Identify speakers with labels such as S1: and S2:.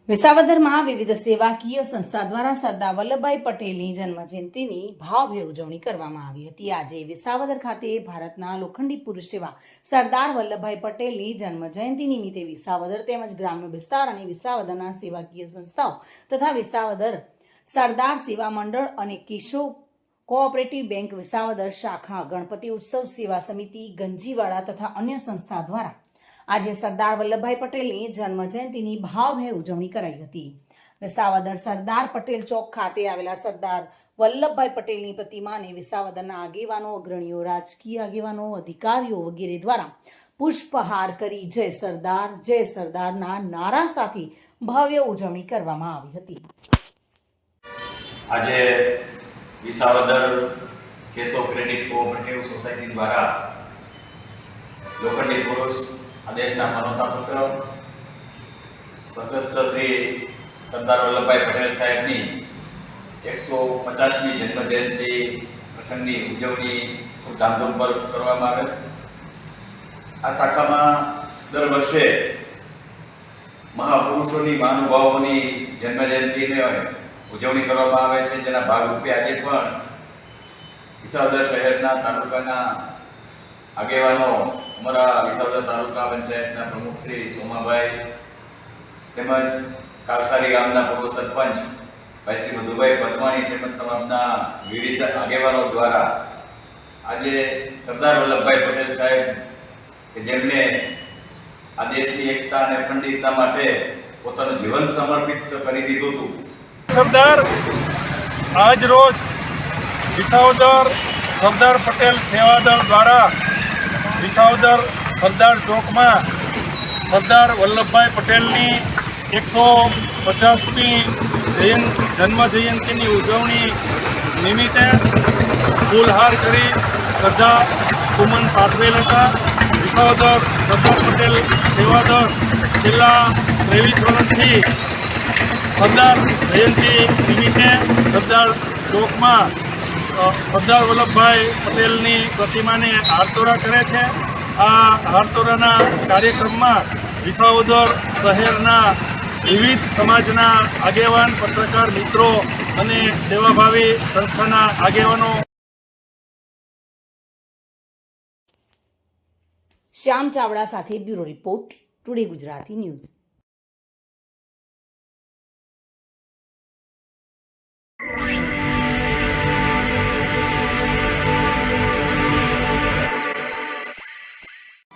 S1: વિસાવદરમાં વિવિધ સેવાકીય સંસ્થા દ્વારા સરદાર વલ્લભભાઈ પટેલની જન્મજયંતિની ભાવભેર ઉજવણી કરવામાં આવી હતી। આજે વિસાવદર ખાતે ભારતના લોખંડી પુરુષ એવા સરદાર વલ્લભભાઈ પટેલની જન્મજયંતિ નિમિત્તે વિસાવદર તેમજ ગ્રામ્ય વિસ્તાર અને વિસાવદરના સેવાકીય સંસ્થાઓ તથા વિસાવદર સરદાર સેવા મંડળ અને કેશવ કોઓપરેટિવ બેંક વિસાવદર શાખા, ગણપતિ ઉત્સવ સેવા સમિતિ ગંજીવાડા તથા અન્ય સંસ્થા દ્વારા આજે સરદાર વલ્લભભાઈ પટેલની જન્મજયંતિની ભાવભેર ઉજવણી કરાઈ હતી। વિસાવદર સરદાર પટેલ ચોક ખાતે આવેલા સરદાર વલ્લભભાઈ પટેલની પ્રતિમાને વિસાવદરના આગેવાનો, અગ્રણીઓ, રાજકીય આગેવાનો, અધિકારીઓ વગેરે દ્વારા પુષ્પહાર કરી જય સરદારના નારા સાથે ભવ્ય ઉજવણી કરવામાં આવી હતી।
S2: આજે Visavadar Keshav credit cooperative society દ્વારા લોખંડી પુરુષ આદેશના માનવતા પુત્ર સ્વર્ગસ્થ શ્રી સરદાર વલ્લભભાઈ પટેલ સાહેબની 150મી જન્મ જયંતિ પ્રસંગની ઉજવણી ખૂબ ધામધૂમપૂર્વક કરવામાં આવે। આ શાખામાં દર વર્ષે મહાપુરુષોની, મહાનુભાવોની જન્મ જયંતિની ઉજવણી કરવામાં આવે છે, જેના ભાગરૂપે આજે પણ વિસાવદર શહેરના તાલુકાના આગેવાનો, અમારા વિસાવદર તાલુકા પંચાયતના પ્રમુખ શ્રી સોમાભાઈ તેમજ કાવસારી ગામના પૂર્વ સરપંચ ભાઈ શ્રી મધુભાઈ પદમાણી તેમજ સમાજના વિવિધ આગેવાનો દ્વારા આજે સરદાર વલ્લભભાઈ પટેલ સાહેબ કે જેમને આ દેશની એકતા અને અખંડિતતા માટે પોતાનું જીવન સમર્પિત કરી દીધું હતું।
S3: સરદાર આજ રોજ વિસાવદર સરદાર પટેલ સેવાદળ દ્વારા વિસાવદર સરદાર ચોકમાં સરદાર વલ્લભભાઈ પટેલની 150મી જન્મ જયંતિની ઉજવણી નિમિત્તે ફૂલહાર કરી શ્રદ્ધા સુમન પાઠવેલ હતા। વિસાવદર સરદાર પટેલ સેવાદળ છેલ્લા 23 વર્ષથી સરદાર જયંતિ નિમિત્તે સરદાર ચોકમાં સરદાર વલ્લભભાઈ પટેલની પ્રતિમાને હારતોરા કરે છે। આ હારતોરાના કાર્યક્રમમાં વિસાવદર શહેરના વિવિધ સમાજના આગેવાન, પત્રકાર મિત્રો અને સેવાભાવી સંસ્થાના આગેવાનો।
S1: શ્યામ ચાવડા સાથે bureau report, today Gujarati news.